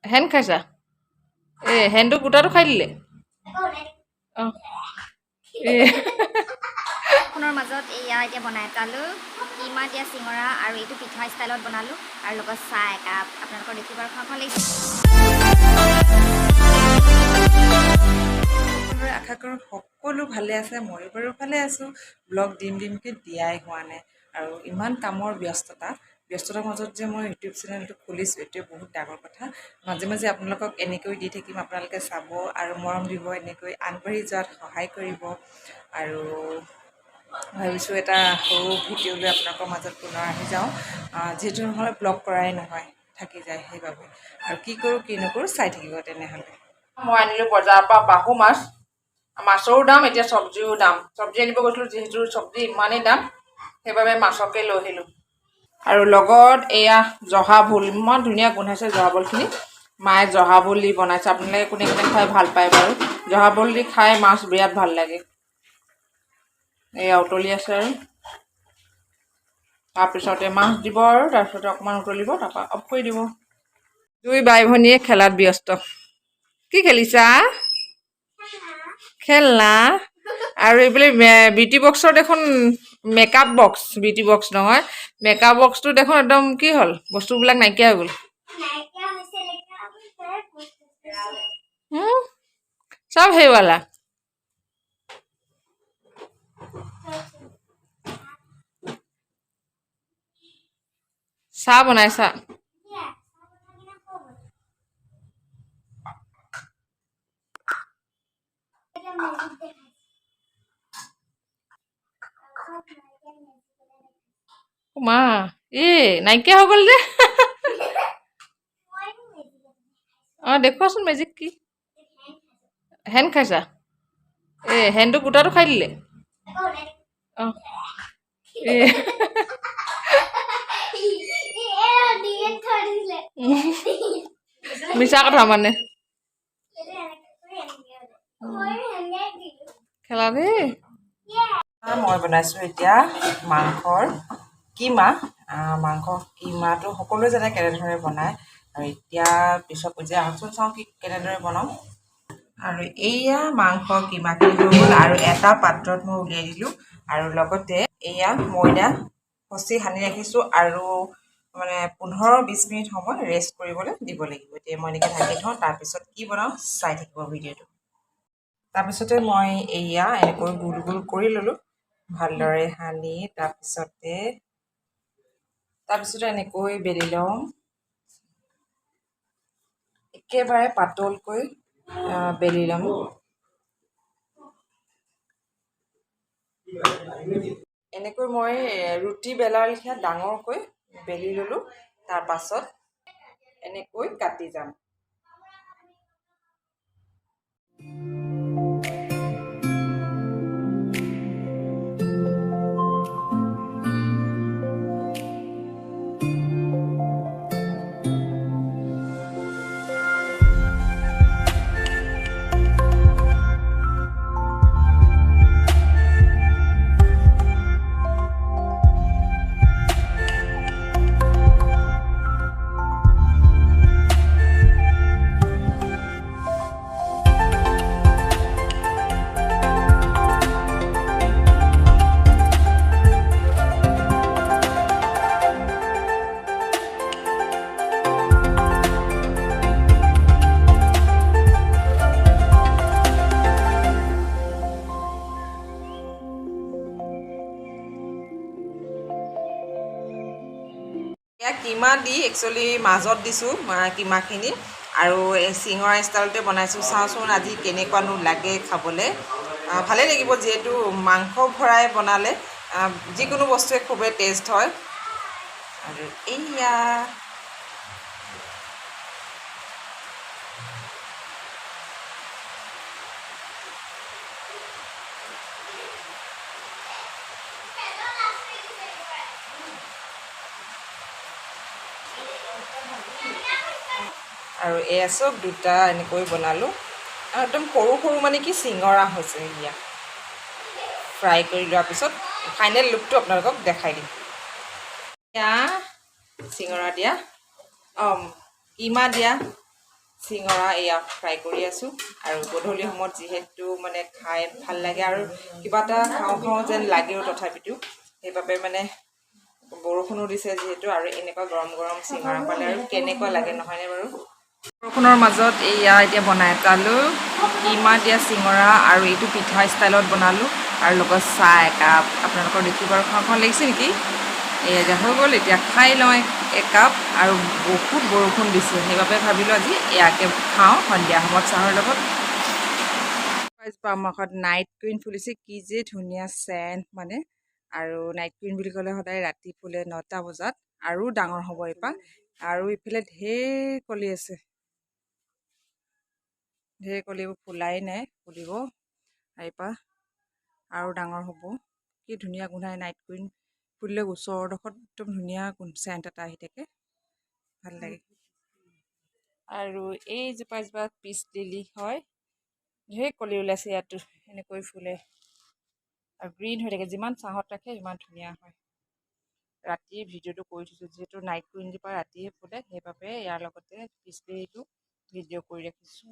হেন খাইছা হেনটো গোটাটো খাই দিলে অঁ খনৰ মাজত এয়া এতিয়া বনাই পেলালো কিমা দিয়া চিঙৰা আৰু এইটো পিঠা ষ্টাইলত বনালো আৰু লগত চাহ একাপ আপোনালোকৰ দেখিবৰ খাব লাগিছে আশা কৰোঁ সকলো ভালে আছে মই বাৰু ভালে আছোঁ ব্লগ দিনকৈ দিয়াই হোৱা নাই আৰু ইমান কামৰ ব্যস্ততাৰ মাজত যে মই ইউটিউব চেনেলটো খুলিছোঁ এইটোৱে বহুত ডাঙৰ কথা মাজে মাজে আপোনালোকক এনেকৈ দি থাকিম আপোনালোকে চাব আৰু মৰম দিব এনেকৈ আগবাঢ়ি যোৱাত সহায় কৰিব আৰু ভাবিছোঁ এটা সৰু ভিডিঅ' লৈ আপোনালোকৰ মাজত পুনৰ আহি যাওঁ যিহেতু নহ'লে ব্লগ কৰাই নহয় থাকি যায় সেইবাবে আৰু কি কৰোঁ কি নকৰোঁ চাই থাকিব তেনেহ'লে মই আনিলোঁ বজাৰৰ পৰা বাহু মাছ মাছৰো দাম এতিয়া চব্জিৰো দাম চব্জি আনিব গৈছিলোঁ যিহেতু চব্জি ইমানেই দাম সেইবাবে মাছকে লৈ আহিলোঁ আৰু লগত এয়া জহা ভোল ইমান ধুনীয়া গোন্ধাইছে জহা ভোলখিনি মায়ে জহা ভোল দি বনাইছে আপোনালোকে কোনে কোনে খাই ভাল পায় বাৰু জহা ভোল দি খাই মাছ বিৰাট ভাল লাগে এয়া উতলি আছে আৰু তাৰপিছতে মাছ দিব আৰু তাৰপিছতে অকণমান উতলিব তাৰপৰা অফ কৰি দিব দুই বাই ভনীয়ে খেলাত ব্যস্ত কি খেলিছা খেলনা আৰু এইবোলে বিউটি বক্সৰ দেখোন মেকআপ বক্স বিউটি বক্স নহয় মেকআপ বক্সটো দেখোন একদম কি হ'ল বস্তুবিলাক নাইকিয়া হৈ গ'ল চব সেইৱালা চাহ বনাইছা মা নাইকিয়া হৈ গ'ল যে অঁ দেখুৱাচোন মেজিক কি হেন খাইছা হেনটো গোটাটো খাই দিলে অঁ মিছা কথা মানে খেলা দেই মই বনাইছোঁ এতিয়া মাংসৰ কিমাটো সকলোৱে জানে কেনেদৰে বনায় আৰু এতিয়া পিছত পৰ্যায়ে আহকচোন চাওঁ কি কেনেদৰে বনাওঁ আৰু এয়া মাংসৰ কিমাখিনি হৈ গ'ল আৰু এটা পাত্ৰত মই উলিয়াই দিলোঁ আৰু লগতে এয়া ময়দা খচি সানি ৰাখিছোঁ আৰু মানে 15-20 মিনিট সময় ৰেষ্ট কৰিবলৈ দিব লাগিব এতিয়া মই এনেকৈ ঢাকি থওঁ তাৰপিছত কি বনাওঁ চাই থাকিব ভিডিঅ'টো তাৰপিছতে মই এয়া এনেকৈ গোল গোল কৰি ল'লোঁ ভালদৰে সানি তাৰপিছতে এনেকৈ বেলি লওঁ একেবাৰে পাতলকৈ বেলি ল'ম এনেকৈ মই ৰুটি বেলাৰ লেখীয়া ডাঙৰকৈ বেলি ল'লোঁ তাৰপাছত এনেকৈ কাটি যাম এয়া কিমা দি একচুৱেলি মাজত দিছোঁ কিমাখিনি আৰু চিঙৰা ষ্টাইলতে বনাইছোঁ চাওঁচোন আজি কেনেকুৱানো লাগে খাবলৈ ভালেই লাগিব যিহেতু মাংস ভৰাই বনালে যিকোনো বস্তুৱে খুবেই টেষ্ট হয় আৰু এয়া আৰু এয়া চব দুটা এনেকৈ বনালোঁ আৰু একদম সৰু সৰু মানে কি চিঙৰা হৈছে এয়া ফ্ৰাই কৰি লোৱাৰ পিছত ফাইনেল লুকটো আপোনালোকক দেখাই দিম এয়া চিঙৰা দিয়া কিমা দিয়া চিঙৰা এয়া ফ্ৰাই কৰি আছোঁ। আৰু গধূলি সময়ত যিহেতু মানে খাই ভাল লাগে আৰু কিবা এটা খাওঁ খাওঁ যেন লাগেও তথাপিতো, সেইবাবে মানে বৰষুণো দিছে যিহেতু, আৰু এনেকুৱা গৰম গৰম চিঙৰা পালে আৰু কেনেকুৱা লাগে নহয়নে বাৰু। বৰষুণৰ মাজত এয়া এতিয়া বনাই আছোঁ কিমা দিয়া চিঙৰা, আৰু এইটো পিঠা ষ্টাইলত বনালোঁ, আৰু লগত চাহ একাপ। আপোনালোকৰ দেখিব আৰু খাওঁ খাওঁ লাগিছে নেকি? এয়া এতিয়া হৈ গ'ল, এতিয়া খাই লওঁ একাপ। আৰু বহুত বৰষুণ দিছে, সেইবাবে ভাবিলোঁ আজি এয়াকে খাওঁ সন্ধিয়া সময়ত চাহৰ লগত। আমাৰ ঘৰত নাইট কুইন ফুলিছে, কি যে ধুনীয়া চেণ্ট মানে। আৰু নাইট কুইন বুলি ক'লে সদায় ৰাতি ফুলে 9টা বজাত, আৰু ডাঙৰ হ'ব এপাহ। আৰু ইফালে ঢেৰ কলি আছে, ঢেৰ কলিবোৰ ফুলাই নাই, ফুলিব এপাহ আৰু ডাঙৰ হ'ব। কি ধুনীয়া গোন্ধাই, নাইট কুইন ফুলিলে ওচৰডোখৰত একদম ধুনীয়া চেণ্ট এটা আহি থাকে, ভাল লাগে। আৰু এইজোপা পিচ লিলি হয়, ঢেৰ কলি ওলাইছে ইয়াতো, এনেকৈ ফুলে আৰু গ্ৰীণ হৈ থাকে। যিমান ছাঁত ৰাখে সিমান ধুনীয়া হয়। ৰাতিয়ে ভিডিঅ'টো কৰি থৈছোঁ, যিহেতু নাইট কুইনজোপা ৰাতিয়ে ফুলে, সেইবাবে ইয়াৰ লগতে পিচ লিলিটো ভিডিঅ' কৰি ৰাখিছোঁ।